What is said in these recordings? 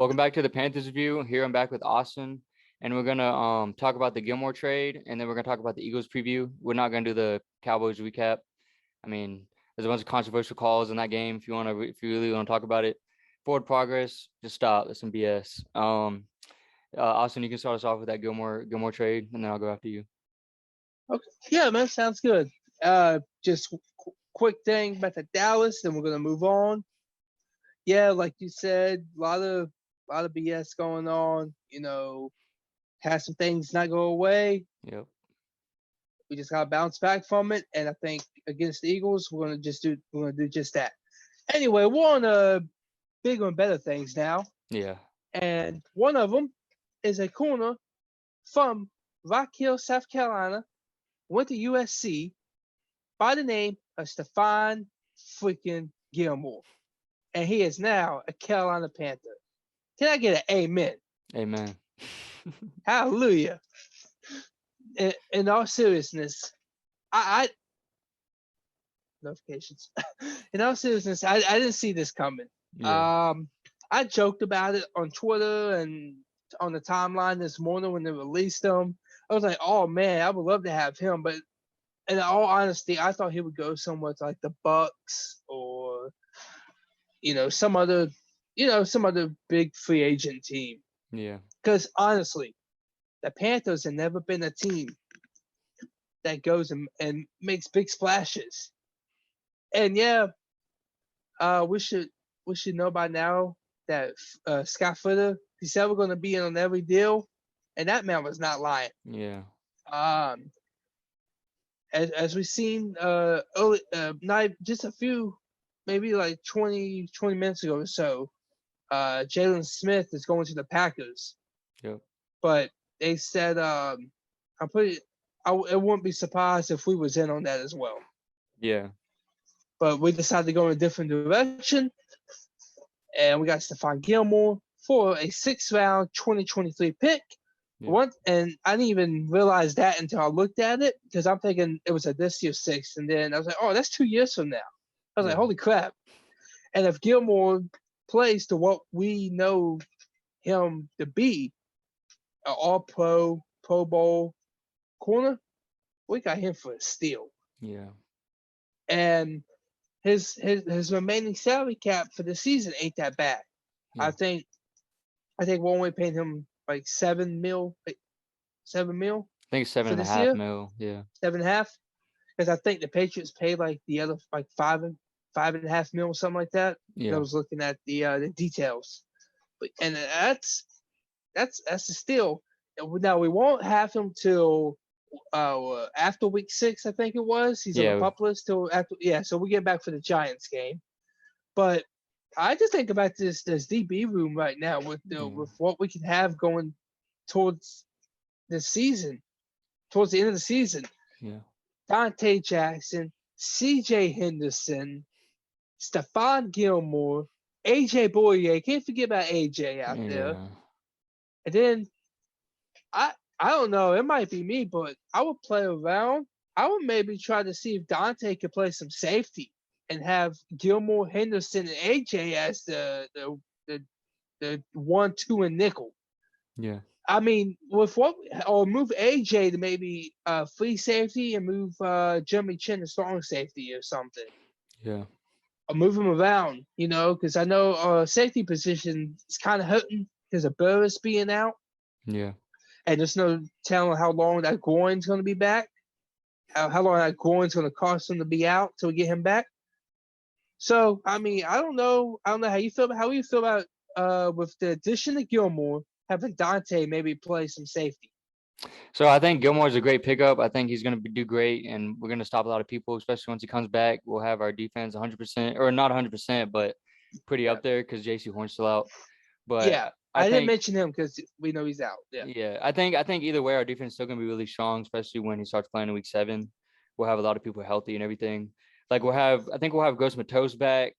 Welcome back to the Panthers review. Here I'm back with Austin, and we're gonna talk about the Gilmore trade, and then we're gonna talk about the Eagles preview. We're not gonna do the Cowboys recap. I mean, there's a bunch of controversial calls in that game. If you really want to talk about it, forward progress, just stop. That's some BS. Austin, you can start us off with that Gilmore trade, and then I'll go after you. Okay. Yeah, man, sounds good. Just quick thing about the Dallas, then we're gonna move on. Yeah, like you said, a lot of BS going on. Had some things not go away. Yep. We just gotta bounce back from it, and I think against the Eagles, we're gonna do just that. Anyway, we're on bigger and better things now, Yeah. and one of them is a corner from Rock Hill, South Carolina, went to USC by the name of Stephon freaking Gilmore. And he is now a Carolina Panther. Can I get an amen? Amen. Hallelujah. In all seriousness, I notifications. In all seriousness, I didn't see this coming. Yeah. I joked about it on Twitter and on the timeline this morning when they released him. I was like, oh man, I would love to have him, but in all honesty, I thought he would go somewhere to like the Bucks or some other big free agent team. Yeah. Because honestly, the Panthers have never been a team that goes and makes big splashes. And yeah, we should know by now that Scott Footer, he said we're going to be in on every deal, and that man was not lying. Yeah. As we've seen early, not just a few, maybe like 20 minutes ago or so, Jalen Smith is going to the Packers. Yep. But they said I wouldn't be surprised if we was in on that as well. Yeah. But we decided to go in a different direction, and we got Stephon Gilmore for a 6th round 2023 pick. Yeah. And I didn't even realize that until I looked at it, because I'm thinking it was a this year 6th, and then I was like, oh, that's 2 years from now. I was like, holy crap. And if Gilmore plays to what we know him to be, an all-pro, Pro Bowl corner, we got him for a steal. Yeah. And his remaining salary cap for the season ain't that bad. Yeah. I think we're only paying him like $7 million. I think 7.5 million. Yeah. 7.5. Because I think the Patriots paid like the other like 5.5 million, something like that. Yeah. I was looking at the details, and that's a steal. Now we won't have him till after week 6, I think it was. He's on the pup list till after. Yeah, so we get back for the Giants game. But I just think about this DB room right now with what we can have going towards the season, towards the end of the season. Yeah. Dante Jackson, C.J. Henderson, Stephon Gilmore, A.J. Boyer. Can't forget about A.J. out there. And then I don't know. It might be me, but I would play around. I would maybe try to see if Dante could play some safety and have Gilmore, Henderson, and A.J. as the 1, 2, and nickel. Yeah. I mean, or move AJ to maybe free safety and move Jeremy Chin to strong safety or something. Yeah. Or move him around, because I know safety position is kind of hurting because of Burris being out. Yeah. And there's no telling how long that groin's going to be back. How long that groin's going to cost him to be out till we get him back. So, I mean, I don't know how you feel about with the addition of Gilmore, having Dante maybe play some safety. So I think Gilmore's a great pickup. I think he's going to do great, and we're going to stop a lot of people, especially once he comes back. We'll have our defense 100%, or not 100%, but pretty up there because J.C. Horn's still out. But yeah, I didn't mention him because we know he's out. Yeah. Yeah, I think either way, our defense is still going to be really strong, especially when he starts playing in week 7. We'll have a lot of people healthy and everything. Like I think we'll have Gross Matos back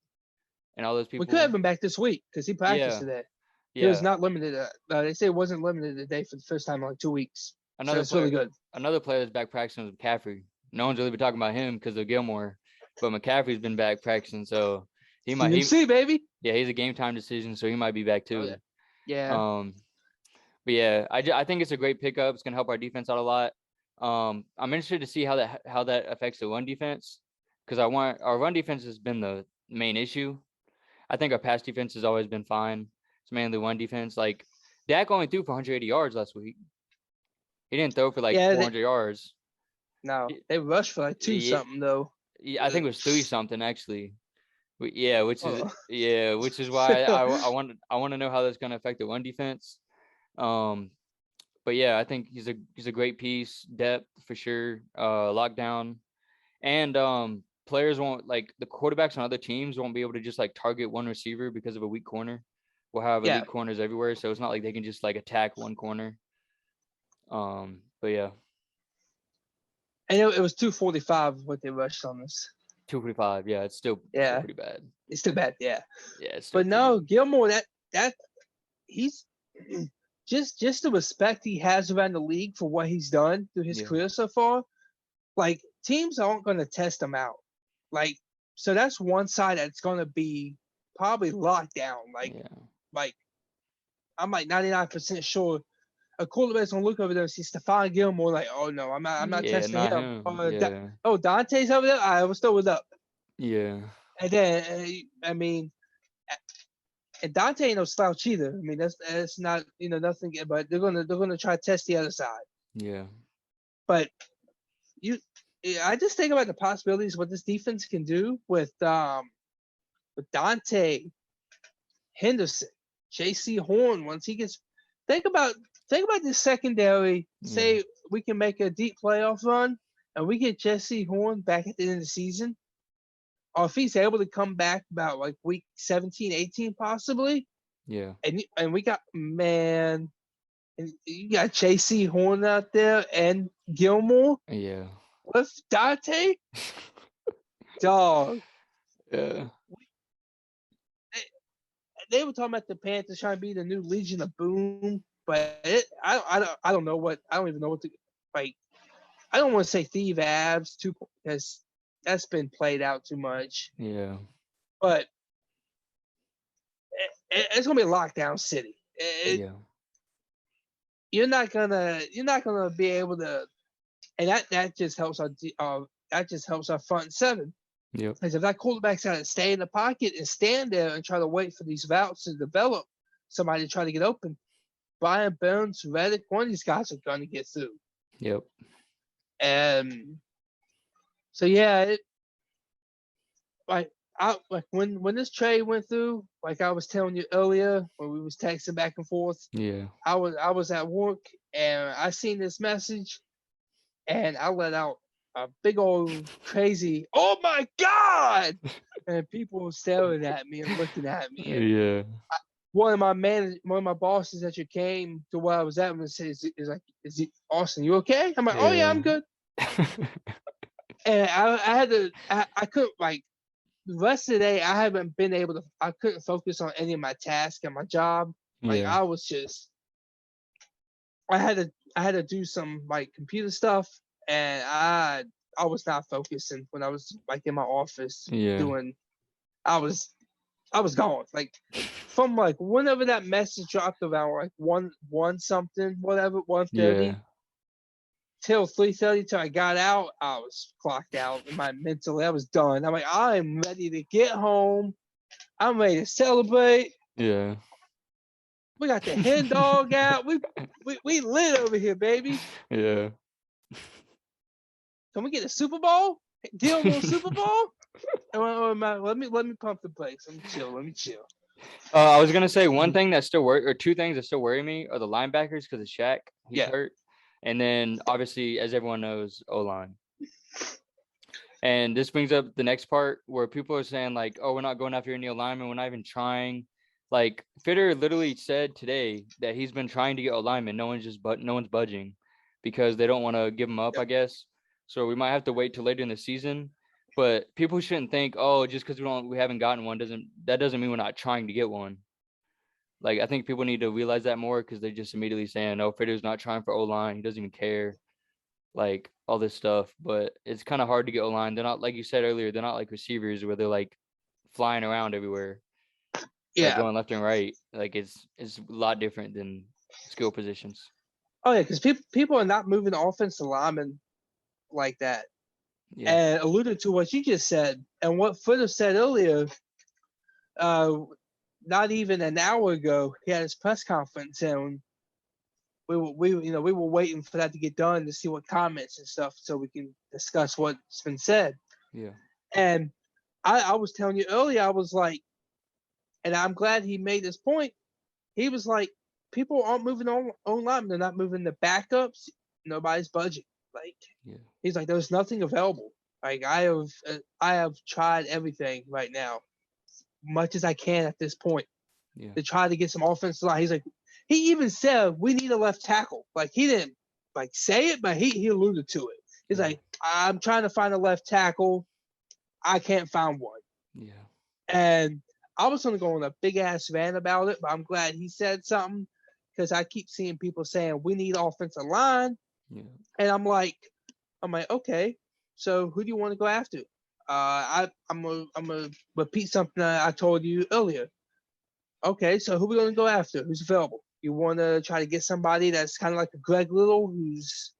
and all those people. We could have him back this week because he practiced today. Yeah. He was not limited. They say it wasn't limited today for the first time in like 2 weeks. So it's really good. Another player that's back practicing is McCaffrey. No one's really been talking about him because of Gilmore, but McCaffrey's been back practicing, so he might. See, baby. Yeah, he's a game time decision, so he might be back too. Oh, yeah. Yeah. But yeah, I think it's a great pickup. It's gonna help our defense out a lot. I'm interested to see how that affects the run defense, because our run defense has been the main issue. I think our pass defense has always been fine. It's mainly the run defense. Like Dak only threw for 180 yards last week. He didn't throw for like Yeah. 400 yards. No, they rushed for like 2 Yeah, something though. I think it was 3 something actually. Yeah, which is Oh. why I want to know how that's gonna affect the run defense. But yeah, I think he's a great piece, depth for sure, lockdown, and players won't, like, the quarterbacks on other teams won't be able to just like target one receiver because of a weak corner. We'll have Yeah. elite corners everywhere, so it's not like they can just like attack one corner. But yeah, I know it was 245 what they rushed on us. 245. Yeah, it's still pretty bad. It's too bad. Yeah. Yeah, it's still But no, Gilmore, that he's just the respect he has around the league for what he's done through his career so far. Like, teams aren't going to test him out. Like, so that's one side that's going to be probably locked down. Like I'm like 99% sure a quarterback's gonna look over there and see Stephon Gilmore, like, oh no, I'm not testing not him. him. Dante's over there. I will still with up. Yeah. And then I mean, and Dante ain't no slouch either. I mean, that's not, nothing. But they're gonna try to test the other side. Yeah. But I just think about the possibilities what this defense can do with Dante, Henderson, J.C. Horn once he gets. Think about this secondary. Say we can make a deep playoff run and we get J.C. Horn back at the end of the season, or if he's able to come back about like week 17, 18 possibly. Yeah. And we got, man, and you got J.C. Horn out there and Gilmore. Yeah. With Dante, dog. Yeah. They were talking about the Panthers trying to be the new Legion of Boom, but I don't know what, I don't even know what to, like. I don't want to say Steve Abs too, because that's been played out too much. Yeah. But it's gonna be a lockdown city. You're not gonna be able to, and that just helps our front seven. Yep. Because if that quarterback's got to stay in the pocket and stand there and try to wait for these routes to develop, somebody to try to get open, Brian Burns, Reddick, one of these guys are going to get through. Yep. And so yeah, when this trade went through, like I was telling you earlier when we was texting back and forth. Yeah. I was at work and I seen this message, and I let out a big old crazy, oh my God! And people were staring at me and looking at me. Yeah. One of my bosses that came to where I was at and said, is he Austin, you okay? I'm like, oh yeah, I'm good. And I couldn't, like, the rest of the day, I couldn't focus on any of my tasks and my job. Like, I was just, I had to do some like computer stuff, and I was not focusing when I was like in my office doing. I was gone, like, from like whenever that message dropped around like one something, whatever, 1:30 till 3:30 till I got out. I was clocked out. Mentally, I was done. I'm like, I'm ready to get home. I'm ready to celebrate. Yeah. We got the hen dog out. We lit over here, baby. Yeah. Can we get a Super Bowl? Gilmore Super Bowl? Let me pump the brakes. Let me chill. I was gonna say one thing that still worry, or two things that still worry me, are the linebackers because of Shaq. He's hurt, and then obviously, as everyone knows, O-line. And this brings up the next part where people are saying like, "Oh, we're not going after any linemen. We're not even trying." Like, Fitter literally said today that he's been trying to get linemen. No one's budging because they don't want to give him up, I guess. So we might have to wait till later in the season. But people shouldn't think, oh, just because we haven't gotten one doesn't mean we're not trying to get one. Like, I think people need to realize that more, because they're just immediately saying, "Oh, Fitter's not trying for O-line. He doesn't even care." Like, all this stuff. But it's kind of hard to get O-line. They're not, like you said earlier, they're not like receivers where they're like flying around everywhere. like Yeah. going left and right. Like it's a lot different than skill positions. Oh yeah, because people are not moving offensive linemen like that. Yeah. And alluded to what you just said and what Footer said earlier. Not even an hour ago, he had his press conference, and we were waiting for that to get done to see what comments and stuff, so we can discuss what's been said. Yeah. And I was telling you earlier, I was like, and I'm glad he made this point. He was like, people aren't moving online. They're not moving the backups. Nobody's budget. Like, Yeah. he's like, there's nothing available. Like I have tried everything right now, much as I can at this point, to try to get some offensive line. He's like, he even said we need a left tackle. Like he didn't like say it, but he alluded to it. He's like, I'm trying to find a left tackle. I can't find one. Yeah. And I was gonna go on a big ass rant about it, but I'm glad he said something because I keep seeing people saying we need offensive line, and I'm like, okay, so who do you want to go after? I'm gonna repeat something I told you earlier. Okay, so who we gonna go after? Who's available? You want to try to get somebody that's kind of like a Greg Little, who's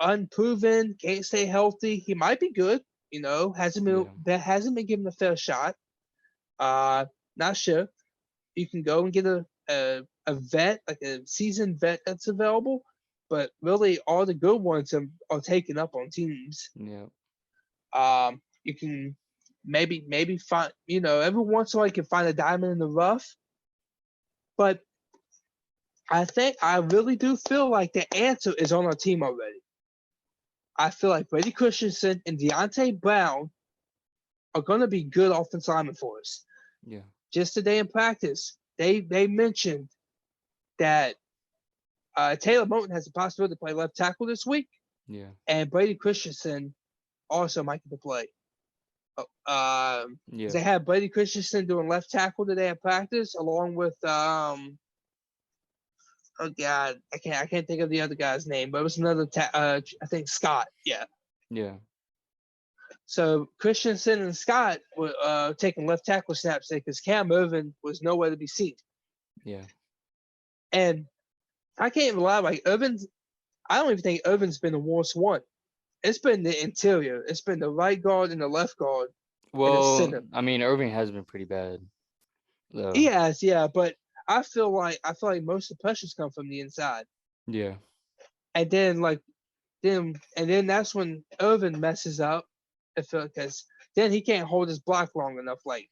unproven, can't stay healthy. He might be good, hasn't been given a fair shot. Not sure. You can go and get a vet, like a seasoned vet that's available, but really all the good ones are taken up on teams. Yeah. You can maybe find, every once in a while you can find a diamond in the rough, but I really do feel like the answer is on our team already. I feel like Brady Christensen and Deontay Brown are going to be good offensive linemen for us. Yeah. Just today in practice, they mentioned that Taylor Moton has the possibility to play left tackle this week. Yeah. And Brady Christensen also might get to play. They had Brady Christensen doing left tackle today in practice, along with oh god, I can't think of the other guy's name, but it was another I think Scott. Yeah. Yeah. So Christensen and Scott were taking left tackle snaps because Cam Irvin was nowhere to be seen. Yeah. And I can't even lie, like Irvin's. I don't even think Irvin's been the worst one. It's been the interior. It's been the right guard and the left guard. Well, I mean, Irving has been pretty bad. Though. He has, yeah, but I feel like most of the pressures come from the inside. Yeah. And then that's when Irvin messes up. I feel because then he can't hold his block long enough, like,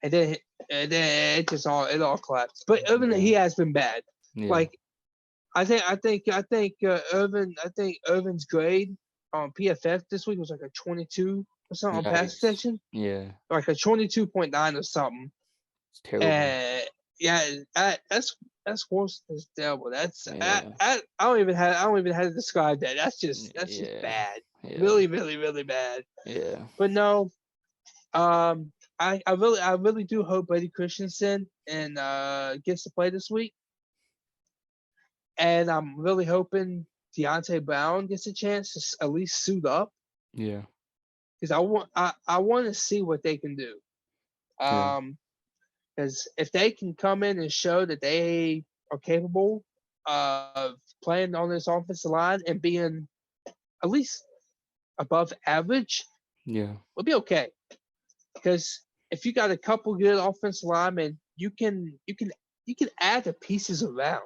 and then it all collapsed. But Irvin, he has been bad. Yeah. Like, I think Irvin's grade on PFF this week was like a 22 or something on pass protection. Yeah. Like a 22.9 or something. It's terrible. That's worse than terrible. That's I don't even have to describe that. That's just bad. Yeah. Really, really, really bad. Yeah. But no, I really do hope Brady Christensen gets to play this week. And I'm really hoping Deontay Brown gets a chance to at least suit up. Yeah. Because I want to see what they can do. Because if they can come in and show that they are capable of playing on this offensive line and being at least above average, we'll be okay. Because if you got a couple good offensive linemen, you can add the pieces around.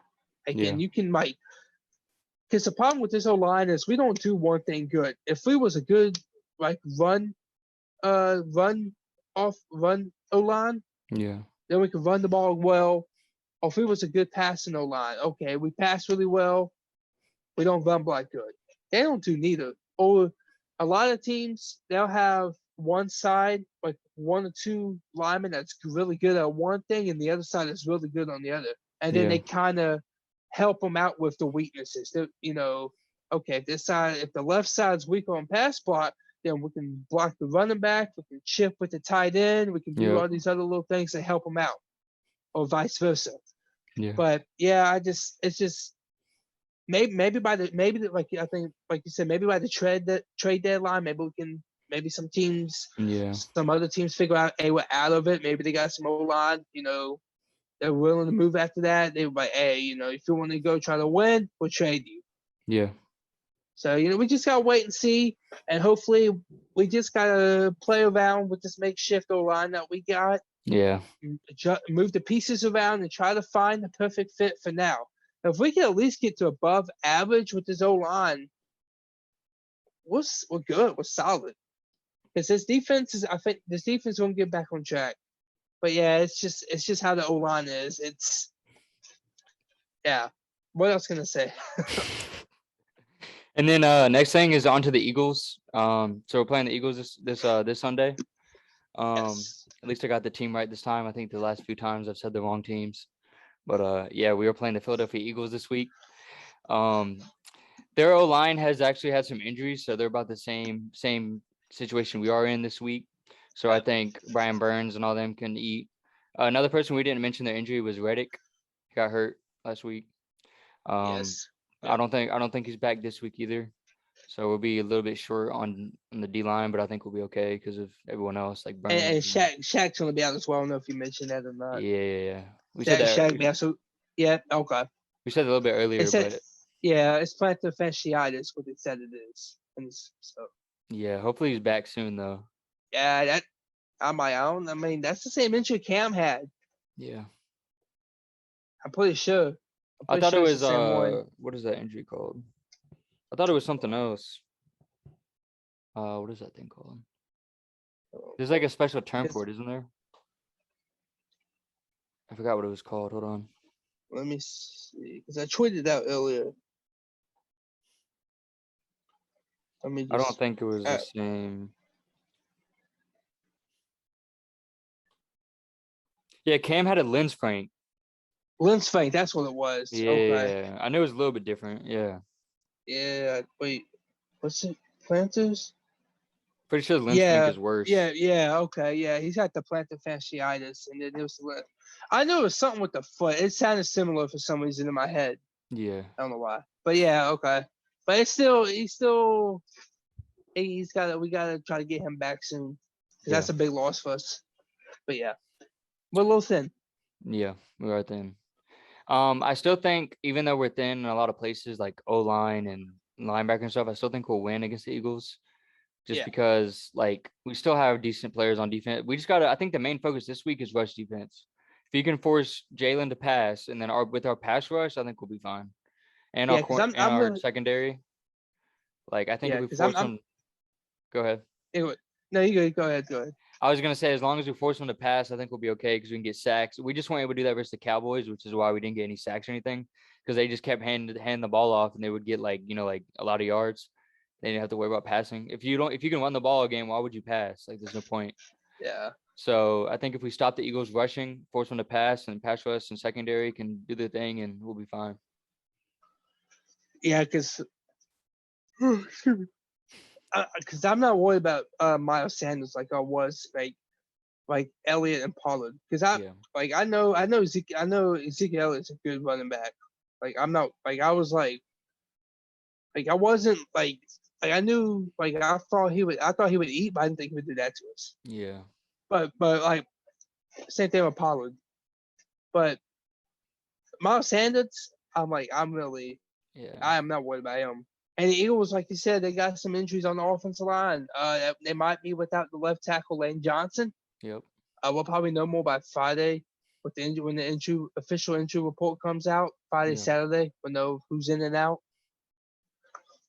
Again, you can because the problem with this O-line is we don't do one thing good. If we was a good run O-line, then we could run the ball well. Or if we was a good passing O-line, okay, we pass really well. We don't run block good. They don't do neither. Or a lot of teams, they'll have one side, like one or two linemen that's really good at one thing, and the other side is really good on the other. And then they kind of help them out with the weaknesses. Okay, if the left side's weak on pass block, then we can block the running back, we can chip with the tight end, we can do all these other little things to help them out, or vice versa. Yeah. But yeah, it's just maybe like I think like you said, maybe by the trade deadline, maybe we can maybe some teams, Yeah. some other teams figure out, hey, we're out of it. Maybe they got some O-line, they're willing to move after that. They were like, hey, if you want to go try to win, we'll trade you. Yeah. So, we just got to wait and see. And hopefully we just got to play around with this makeshift O-line that we got. Yeah. Move the pieces around and try to find the perfect fit for now. If we can at least get to above average with this O-line, we're good. We're solid. Because I think this defense won't get back on track. But yeah, it's just how the O-line is. Yeah. What else can I say? And then next thing is on to the Eagles. So we're playing the Eagles this Sunday. Yes. At least I got the team right this time. I think the last few times I've said the wrong teams. But yeah, we are playing the Philadelphia Eagles this week. Their O-line has actually had some injuries, so they're about the same situation we are in this week. So I think Brian Burns and all them can eat. Another person we didn't mention their injury was Reddick. He got hurt last week. Yes. I don't think he's back this week either. So we'll be a little bit short on the D line, but I think we'll be okay because of everyone else like Burns. And Shaq's gonna be out as well. I don't know if you mentioned that or not. Yeah. We said that. Shaq be out. So yeah, okay. We said it a little bit earlier, but yeah, it's plantar fasciitis, what they said it is. And so yeah, hopefully he's back soon though. Yeah, on my own. I mean, that's the same injury Cam had. Yeah. I'm pretty sure. I thought it was what is that injury called? I thought it was something else. What is that thing called? There's like a special term for it, isn't there? I forgot what it was called. Hold on. Let me see, because I tweeted out earlier. I don't think it was the same. Yeah, Cam had a lens frank. Lens frank, that's what it was. Yeah, okay. I knew it was a little bit different. Yeah. Yeah. Wait, what's it? Planters? Pretty sure lens frank is worse. Yeah. Okay. Yeah, he's got the plantar fasciitis, and then there was I knew it was something with the foot. It sounded similar for some reason in my head. Yeah. I don't know why, but yeah, okay. But we gotta try to get him back soon, because that's a big loss for us. But yeah, we're a little thin. Yeah, we are thin. I still think, even though we're thin in a lot of places like O-line and linebacker and stuff, I still think we'll win against the Eagles. Just because, like, we still have decent players on defense. We just I think the main focus this week is rush defense. If you can force Jalen to pass, and then with our pass rush, I think we'll be fine. And our secondary. Like, I think if we force them. Go ahead. No, you go ahead. I was going to say, as long as we force them to pass, I think we'll be okay because we can get sacks. We just weren't able to do that versus the Cowboys, which is why we didn't get any sacks or anything, because they just kept handing the ball off, and they would get, like, a lot of yards. They didn't have to worry about passing. If you can run the ball again, why would you pass? Like, there's no point. Yeah. So I think if we stop the Eagles rushing, force them to pass, and pass rush and secondary can do their thing, and we'll be fine. Yeah, because I'm not worried about Miles Sanders like I was like Elliott and Pollard, because I know Ezekiel Elliott's a good running back. Like, I'm not I was I wasn't I knew I thought he would eat, but I didn't think he would do that to us. Yeah. But like, same thing with Pollard. But Miles Sanders, I am not worried about him. And the Eagles, like you said, they got some injuries on the offensive line. They might be without the left tackle Lane Johnson. Yep. We'll probably know more by Friday with when the official injury report comes out. Friday, Saturday, we'll know who's in and out.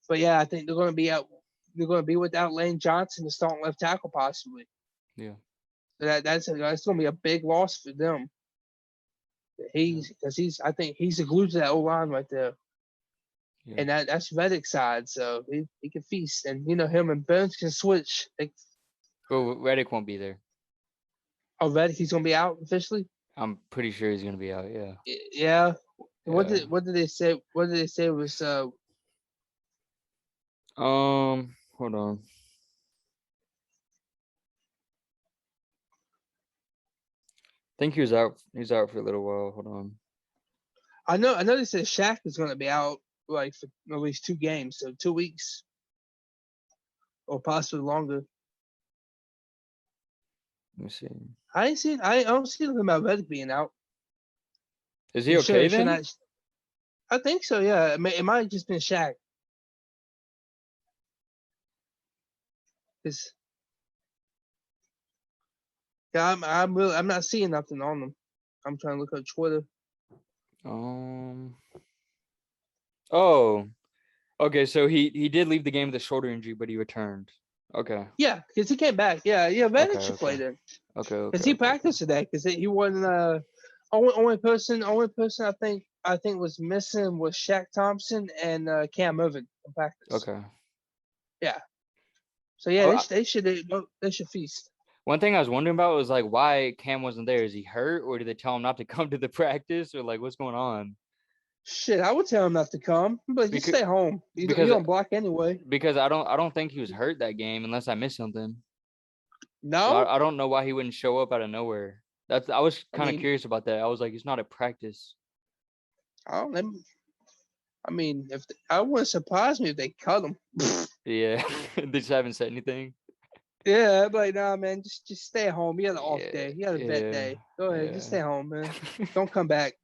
But yeah, I think they're going to be out. They're going to be without Lane Johnson, the starting left tackle, possibly. Yeah. So that's going to be a big loss for them. I think he's the glue to that O-line right there. Yeah. And that's Reddick's side, so he can feast. And him and Burns can switch. Well, Reddick won't be there. Oh, Reddick, he's going to be out officially? I'm pretty sure he's going to be out. Yeah. Yeah. What did they say? What did they say was hold on. I think he was out. He's out for a little while. Hold on. I know they said Shaq is going to be out for at least 2 games, so 2 weeks, or possibly longer. Let me see. I don't see nothing about Reddick being out. Is he okay Should then? not. I think so. Yeah, it might have just been Shaq. Cause yeah, I'm not seeing nothing on them. I'm trying to look up Twitter. Oh, okay. So he did leave the game with a shoulder injury, but he returned. Okay. Yeah, because he came back. Yeah, Okay. Reddick should Okay. play then. Okay. Okay. Because he Okay. practiced today. Because he wasn't only person I think was missing was Shaq Thompson and Cam Irvin in practice. Okay. Yeah. So yeah, Oh, they should feast. one thing I was wondering about was like why Cam wasn't there. Is he hurt, or did they tell him not to come to the practice, or like what's going on? Shit, I would tell him not to come, but just Because stay home. You because don't block anyway. because I don't think he was hurt that game unless I missed something. So No, I don't know why he wouldn't show up out of nowhere. I was I kind of mean, curious about that. I was like, he's not at practice. I don't. I mean, I wouldn't surprise me if they cut him. Yeah, they just haven't said anything. Yeah, but nah, man, just stay home. You had an off Yeah, day. You had a vet yeah, day. Go ahead, just yeah. stay home, man. Don't come back.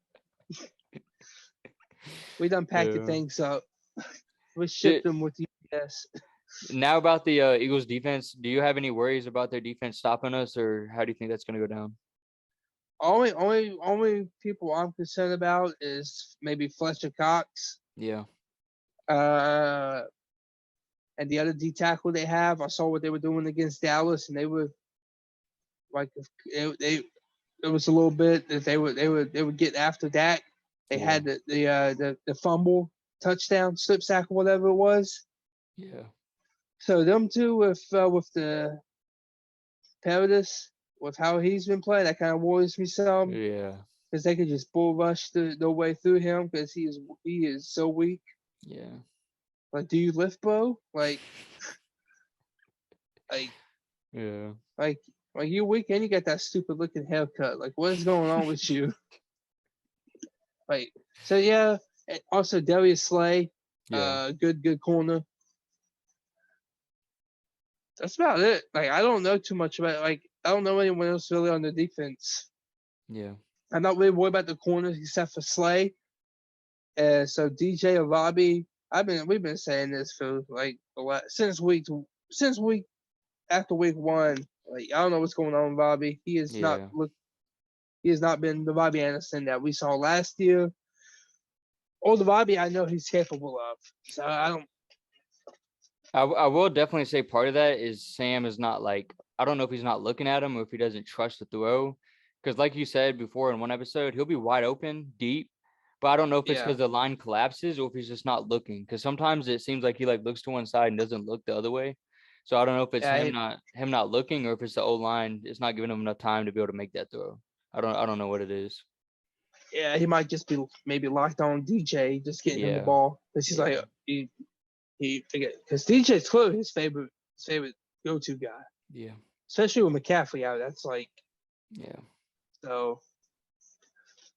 We done packed the Yeah. things up. We shipped Did, them with UPS. now about the Eagles defense, do you have any worries about their defense stopping us, or how do you think that's going to go down? Only people I'm concerned about is maybe Fletcher Cox. Yeah, Uh, and the other D tackle they have. I saw what they were doing against Dallas, and they were like it was a little bit that they would get after Dak. They yeah, had the fumble touchdown slip sack or whatever it was. yeah, So them two with the Paradis, with how he's been playing, that kind of worries me some yeah, because they could just bull rush the way through him because he is so weak. yeah, Like, do you lift, bro? Like yeah, like like you weak and you got that stupid looking haircut. Like, what is going on with you? Like, so yeah. And also Darius Slay, yeah, good corner. That's about it. Like, I don't know too much about I don't know anyone else really on the defense. yeah, I'm not really worried about the corners except for Slay. So DJ or Robbie, we've been saying this for like a lot since week after week one. Like, I don't know what's going on with Robbie. yeah. He has not been the Robbie Anderson that we saw last year, or the Robbie I know he's capable of. So I don't. I will definitely say part of that is Sam is not like, I don't know if he's not looking at him or if he doesn't trust the throw. Because like you said before in one episode, he'll be wide open, deep, but I don't know if it's Yeah, because the line collapses or if he's just not looking. Because sometimes it seems like he like looks to one side and doesn't look the other way. So I don't know if it's yeah, him not looking or if it's the O line. It's not giving him enough time to be able to make that throw. I don't know what it is. yeah. He might just be maybe locked on DJ, just getting him the Yeah, ball because he's yeah, like he because DJ's clearly his favorite go-to guy, yeah, especially with McCaffrey out. That's like yeah, so.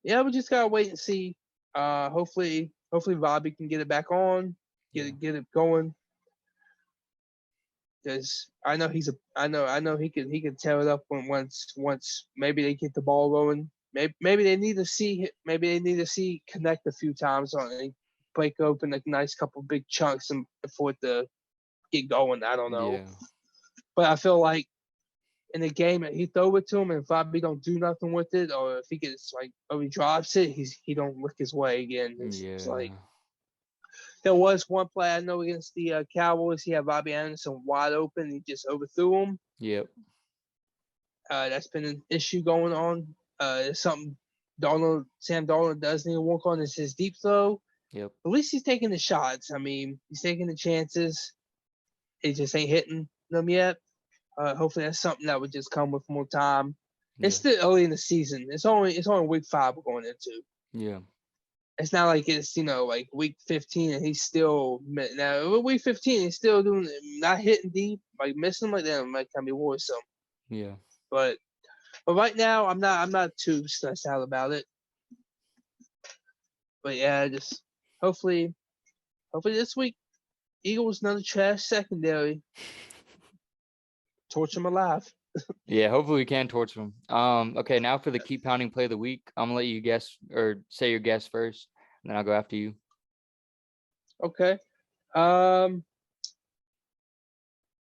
Yeah, we just gotta wait and see. Hopefully Robbie can get it back on, yeah, get it going. Because I know I know he can tear it up once maybe they get the ball rolling. Maybe they need to see connect a few times on it, break open a nice couple big chunks and for it to get going. I don't know, yeah, but I feel like in the game he throw it to him, and if Bobby don't do nothing with it, or if he gets or he drops it, he don't look his way again. It's like yeah, there was one play I know against the Cowboys. He had Bobby Anderson wide open. He just overthrew him. yep, That's been an issue going on. It's something Sam Darnold does need to work on is his deep throw. yep, At least he's taking the shots. I mean, he's taking the chances. He just ain't hitting them yet. Hopefully that's something that would just come with more time. It's yeah, still early in the season. It's only week 5 we're going into. yeah, It's not like it's like week 15 and he's still now week 15 he's still doing not hitting deep, like missing like that might kind of be worrisome. yeah. But right now I'm not too stressed out about it. But yeah, just hopefully this week Eagles another trash secondary. Torch them alive. Yeah, hopefully we can torch them. Okay, now for the keep pounding play of the week. I'm gonna let you guess or say your guess first, and then I'll go after you. Okay.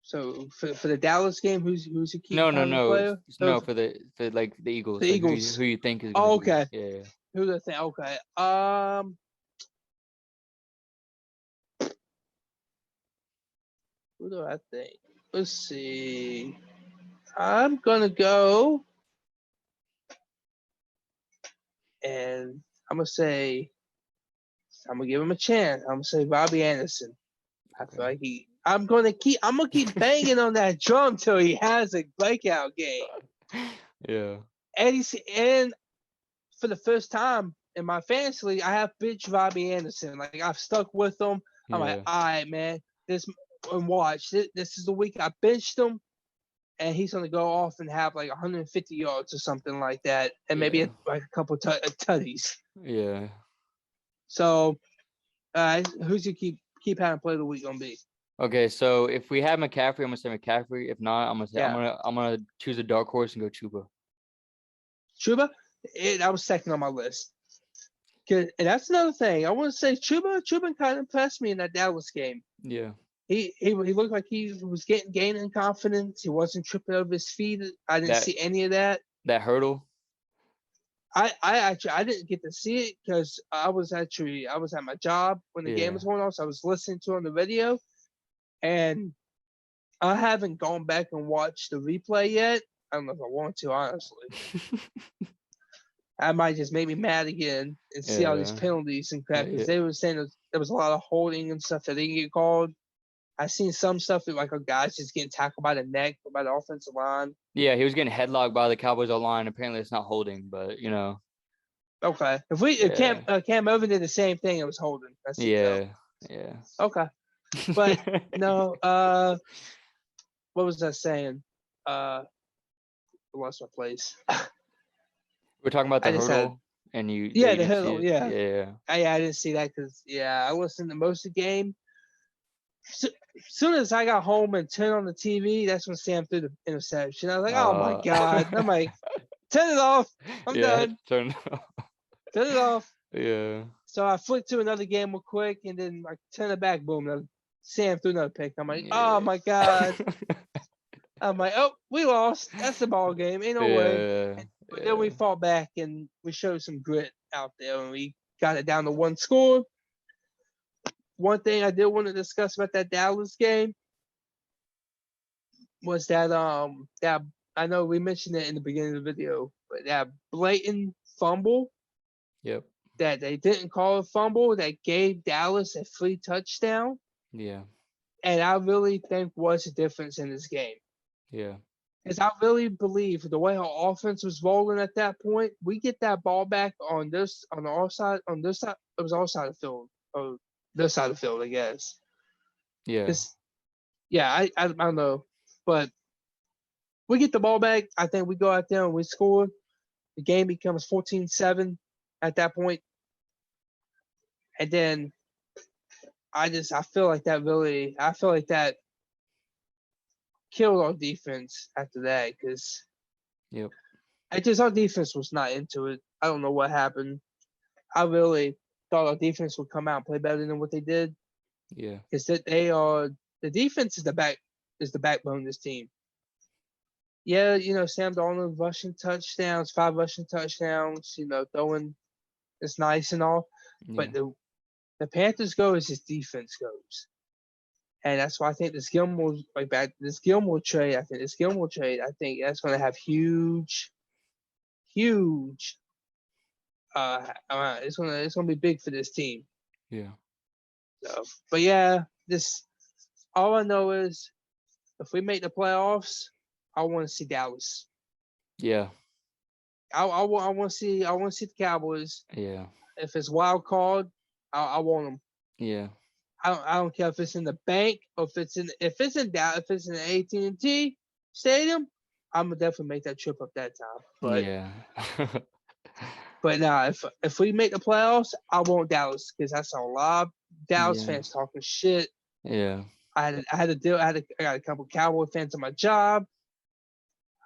So for the Dallas game, who's your keep No, no, pounding no, player? no. Those For like the the Eagles, like Eagles. who you think is gonna Oh, be? okay. Yeah. Who's the thing? Okay. Who do I think? Let's see. I'm gonna go, and I'm gonna say I'm gonna give him a chance. I'm gonna say Robbie Anderson. I feel Okay. like I'm gonna keep banging on that drum till he has a breakout game. Yeah. And for the first time in my fantasy league, I have bitch Robbie Anderson. Like I've stuck with him. I'm like, Yeah. all right, man. This is the week I benched him, and he's gonna go off and have like 150 yards or something like that, and maybe Yeah. like a couple tutties. Yeah. So, who's your keep having play of the week gonna be? Okay, so if we have McCaffrey, I'm gonna say McCaffrey. If not, Yeah, I'm gonna choose a dark horse and go Chuba. Chuba. That was second on my list. And that's another thing. I want to say Chuba kind of impressed me in that Dallas game. Yeah. He looked like he was gaining confidence. He wasn't tripping over his feet. I didn't That see any of that. that hurdle. I didn't get to see it because I was at my job when the game Yeah. was going on, so I was listening to it on the video, and I haven't gone back and watched the replay yet. I don't know if I want to, honestly. I might just make me mad again and see all these Yeah. penalties and crap because Yeah. they were saying there was a lot of holding and stuff that didn't get called. I seen some stuff that like a guy's just getting tackled by the neck or by the offensive line. Yeah, he was getting headlocked by the Cowboys line. Apparently, it's not holding, but Okay, if yeah, Cam Irvin did the same thing, it was holding. That's it though. yeah, yeah. Okay, but no. What was I saying? I lost my place. We're talking about the I just had hurdle, and you yeah the didn't see hurdle it. yeah. Yeah, I didn't see that because I listened to most of the game. As soon as I got home and turned on the TV, that's when Sam threw the interception. I was like, oh my god! I'm like, turn it off. I'm yeah. done. Turn. Turn it off. Yeah, So I flipped to another game real quick, and then I turn it back. Boom! Sam threw another pick. I'm like, oh yeah. my god! I'm like, oh, we lost. That's the ball game. Ain't no way. Yeah, But then we fought back and we showed some grit out there, and we got it down to one score. One thing I did want to discuss about that Dallas game was that that I know we mentioned it in the beginning of the video, but that blatant fumble yep, that they didn't call a fumble that gave Dallas a free touchdown, yeah, and I really think was a difference in this game. yeah, Because I really believe the way our offense was rolling at that point, we get that ball back on our side, on this side, it was our side of the field, or this side of the field, I guess. yeah, Because, I don't know. But we get the ball back. I think we go out there and we score. The game becomes 14-7 at that point. And then I feel like that killed our defense after that because yep, our defense was not into it. I don't know what happened. I really thought our defense would come out and play better than what they did. yeah, Because the defense is the backbone of this team. Yeah, Sam Darnold rushing touchdowns, 5 rushing touchdowns, throwing it's nice and all. yeah, But the Panthers go as his defense goes. And that's why I think this Gilmore trade, I think that's gonna have huge it's gonna be big for this team. yeah, So, but yeah, this all I know is if we make the playoffs, I want to see Dallas. yeah, I want to see the Cowboys. yeah, If it's wild card, I want them. yeah, I don't care if it's in the bank or if it's in the AT&T Stadium. I'm gonna definitely make that trip up that time. But yeah, now if we make the playoffs, I want Dallas because I saw a lot of Dallas yeah, fans talking shit. yeah, I got a couple Cowboy fans at my job.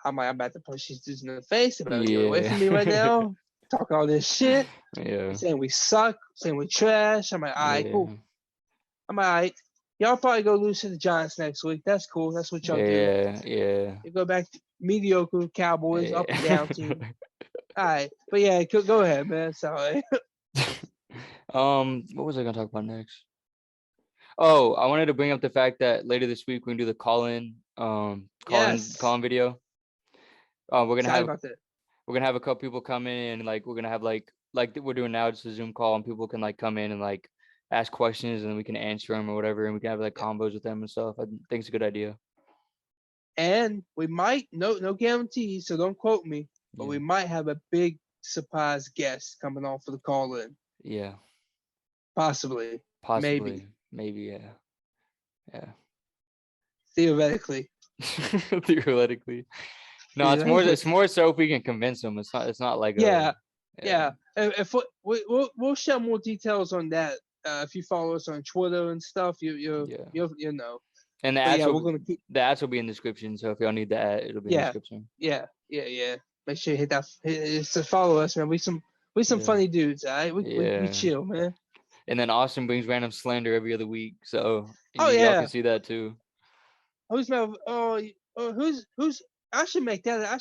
I'm about to punch these dudes in the face. They better get away Yeah. from me right now. Talk all this shit. Yeah. Saying we suck. Saying we trash. I'm like, all right, cool. Yeah. I'm all right. Y'all probably go lose to the Giants next week. That's cool. That's what y'all do. Yeah. You go back to mediocre Cowboys, Yeah. up and down team. All right. But yeah, go ahead, man. Sorry. What was I gonna talk about next? Oh, I wanted to bring up the fact that later this week we can do the call-in Yes. video. We're gonna Excited have about that. a couple people come in and like we're gonna have like we're doing now, just a Zoom call, and people can like come in and like ask questions and we can answer them or whatever, and we can have like combos with them and stuff. I think it's a good idea. And we might, no guarantees, so don't quote me, but we might have a big surprise guest coming on for the call in. Yeah. Possibly. Maybe. Yeah. Theoretically. Theoretically. No, it's more so if we can convince them. It's not like yeah. If we'll share more details on that. If you follow us on Twitter and stuff, you'll know. And the ads will be in the description. So if y'all need the ad, it'll be in the description. Yeah. Make sure you hit that. To follow us, man. We some funny dudes, all right? We chill, man. And then Austin brings random slander every other week, so y'all can see that too. Who's I should make that a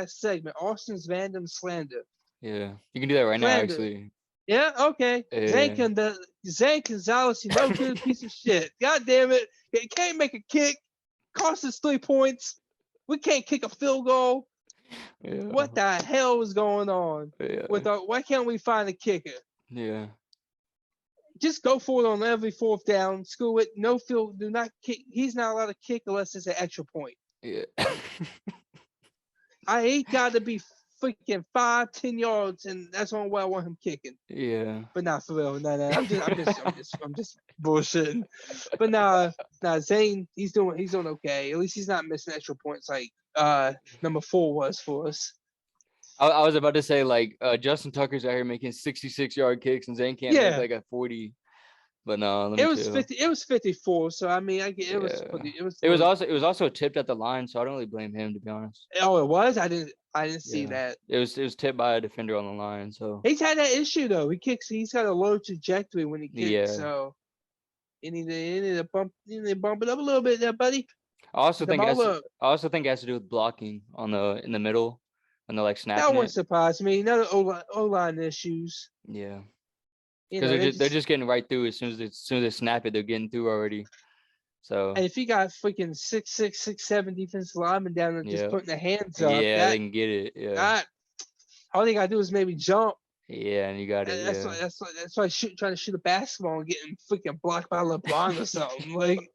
segment. Austin's random slander. Yeah, you can do that right now, actually. Yeah, okay. Zane Gonzalez, you no good piece of shit. God damn it. He can't make a kick. Cost us 3 points. We can't kick a field goal. Yeah. What the hell is going on? Yeah. Why can't we find a kicker? Yeah. Just go for it on every 4th down. Screw it. No field. Do not kick. He's not allowed to kick unless it's an extra point. Yeah. I ain't got to be freaking 5-10 yards, and that's the only way I want him kicking. Yeah. But not for real. No. I'm just bullshitting. But Zane, he's doing okay. At least he's not missing extra points like number 4 was for us. I was about to say, like, Justin Tucker's out here making 66-yard kicks, and Zane can't make like a 40. But no, it was 54. So I mean, it was also tipped at the line, so I don't really blame him, to be honest. Oh, it was. I didn't see that. It was tipped by a defender on the line. So he's had that issue though. He's got a low trajectory when he kicks. Yeah. So you need to bump it up a little bit there, buddy. I also think it has to do with blocking in the middle when they're like snapping. That wouldn't surprise me. None of O-line issues. Yeah. Because they're just getting right through as soon as they snap it, they're getting through already. So and if you got freaking 6'6", 6'7" defensive linemen down there just putting their hands up, they can get it. Yeah. All they gotta do is maybe jump. Yeah, and you got it. That's why trying to shoot a basketball and getting freaking blocked by LeBron or something. like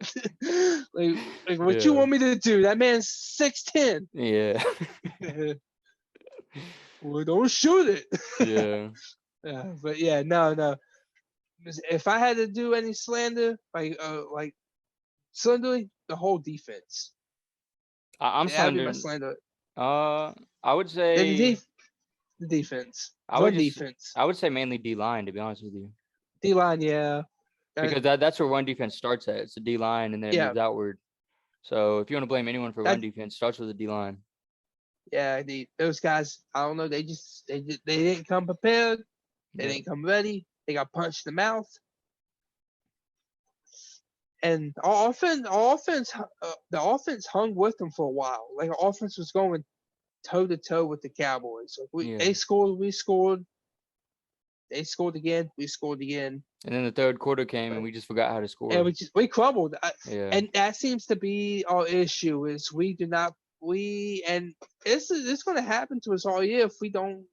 what you want me to do? That man's 6'10". Yeah. Well, don't shoot it. Yeah. Yeah, but no. If I had to do any slander, like slandering the whole defense. I'm slandering. I would say the defense. I would say mainly D-line, to be honest with you. D-line, yeah. Because that's where run defense starts at. It's the D-line, and then it moves outward. So if you want to blame anyone for run defense, it starts with the D-line. Yeah, those guys, I don't know. They didn't come prepared. They didn't come ready. They got punched in the mouth. And our offense, the offense hung with them for a while. Like our offense was going toe to toe with the Cowboys. They scored, we scored. They scored again, we scored again. And then the third quarter came, and we just forgot how to score. And we crumbled. And that seems to be our issue. Is and it's going to happen to us all year if we don't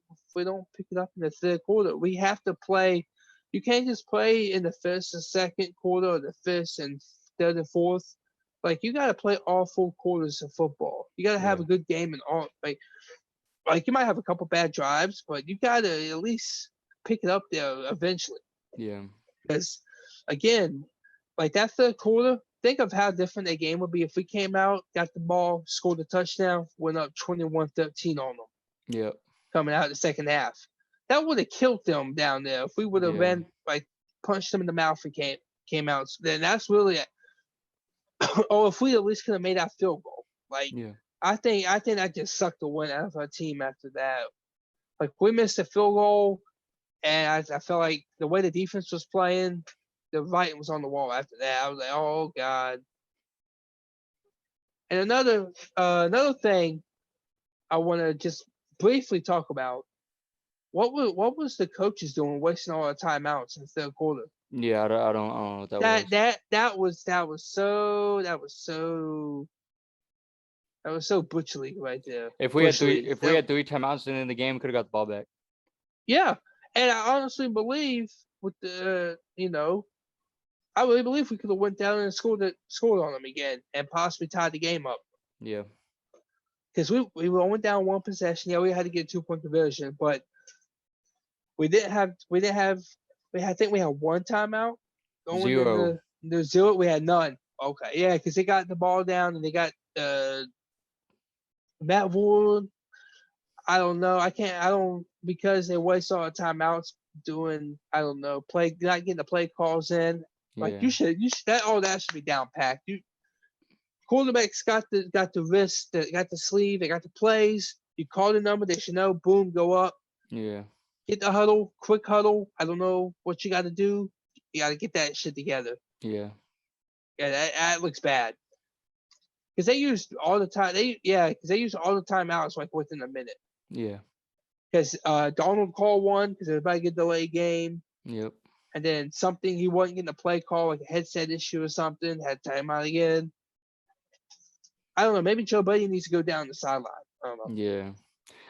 pick it up in the third quarter. We have to play. You can't just play in the first and second quarter, or the first and third and fourth. Like you got to play all 4 quarters of football. You got to have a good game in all. Like you might have a couple bad drives, but you got to at least pick it up there eventually. Yeah. Because again, like that third quarter. Think of how different that game would be if we came out, got the ball, scored a touchdown, went up 21-13 on them. Yeah. Coming out the second half. That would have killed them down there. If we would have punched them in the mouth and came out. Then that's really it. Or if we at least could have made that field goal. I think that just sucked the wind out of our team after that. Like we missed a field goal, and I felt like the way the defense was playing, the writing was on the wall after that. I was like, oh God. And another thing I want to just briefly talk about. What was the coaches doing, wasting all the timeouts in the third quarter? Yeah, I don't know what that was. That was so butch league right there. If we had three timeouts and then the game, could have got the ball back. Yeah, and I honestly believe with I really believe we could have went down and scored on them again and possibly tied the game up. Yeah. Because we went down one possession. Yeah, we had to get a 2-point conversion, but I think we had one timeout. Zero. The zero, we had none. Okay, yeah, because they got the ball down and they got Matt Ward. I don't know. Because they waste all the timeouts doing, I don't know, not getting the play calls in. Like you should that should be down packed. Quarterbacks got the wrist, got the sleeve, they got the plays. You call the number, they should know. Boom, go up. Yeah. Get the huddle, quick huddle. I don't know what you got to do. You got to get that shit together. Yeah. Yeah, that looks bad. Because they used all the time. Because they used all the timeouts like within a minute. Yeah. Because Donald called one because it was about to get delayed game. Yep. And then something he wasn't getting a play call, like a headset issue or something, had timeout again. I don't know. Maybe Joe Brady needs to go down the sideline. I don't know. Yeah.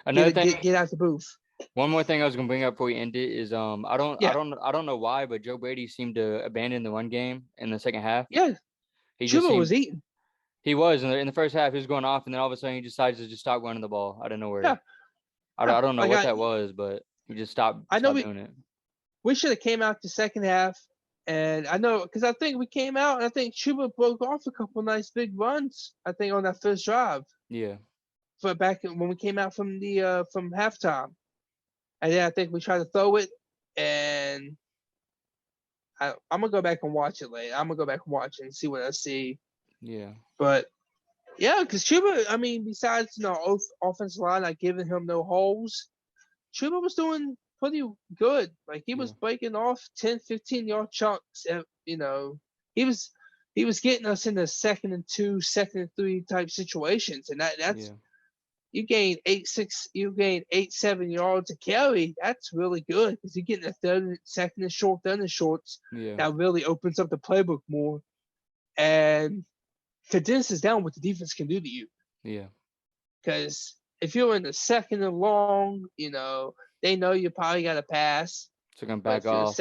Another thing. Get out the booth. One more thing I was gonna bring up before we end it is I don't know why, but Joe Brady seemed to abandon the run game in the second half. Yeah. Chuba was eating. He was in the first half. He was going off, and then all of a sudden he decides to just stop running the ball out of nowhere. Yeah. I don't know what that was, but he just stopped doing it. We should have came out the second half, and I know because I think we came out and I think Chuba broke off a couple of nice big runs. I think on that first drive. Yeah. For back when we came out from the from halftime, and then I think we tried to throw it, and I'm gonna go back and watch it later. I'm gonna go back and watch it and see what I see. Yeah. But yeah, because Chuba, I mean, besides offensive line not giving him no holes, Chuba was doing pretty good. Like he was breaking off 10, 15-yard chunks. He was getting us in the 2nd and 2, 2nd and 3 type situations, and that's you gain 8, 7 yards a carry. That's really good because you're getting a 3rd, 2nd and short, 3rd and shorts. Yeah. That really opens up the playbook more, and condenses down what the defense can do to you. Yeah. Because if you're in the 2nd and long, they know you probably got to pass. So gonna back off.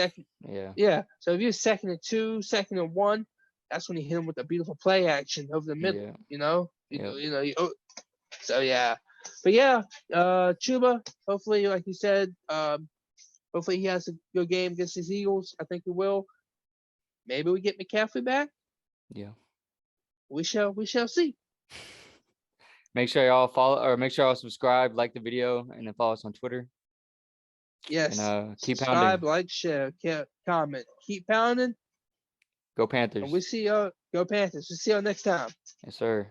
Yeah. So if you're 2nd and 2, 2nd and 1, that's when you hit them with a beautiful play action over the middle. Yeah. So yeah. But yeah, Chuba, hopefully, like you said, hopefully he has a good game against his Eagles. I think he will. Maybe we get McCaffrey back. Yeah. We shall see. Make sure y'all follow, or make sure y'all subscribe, like the video, and then follow us on Twitter. Yes. And keep subscribe, pounding. like, share, comment. Keep pounding. Go Panthers. And we see y'all. Go Panthers. We'll see y'all next time. Yes, sir.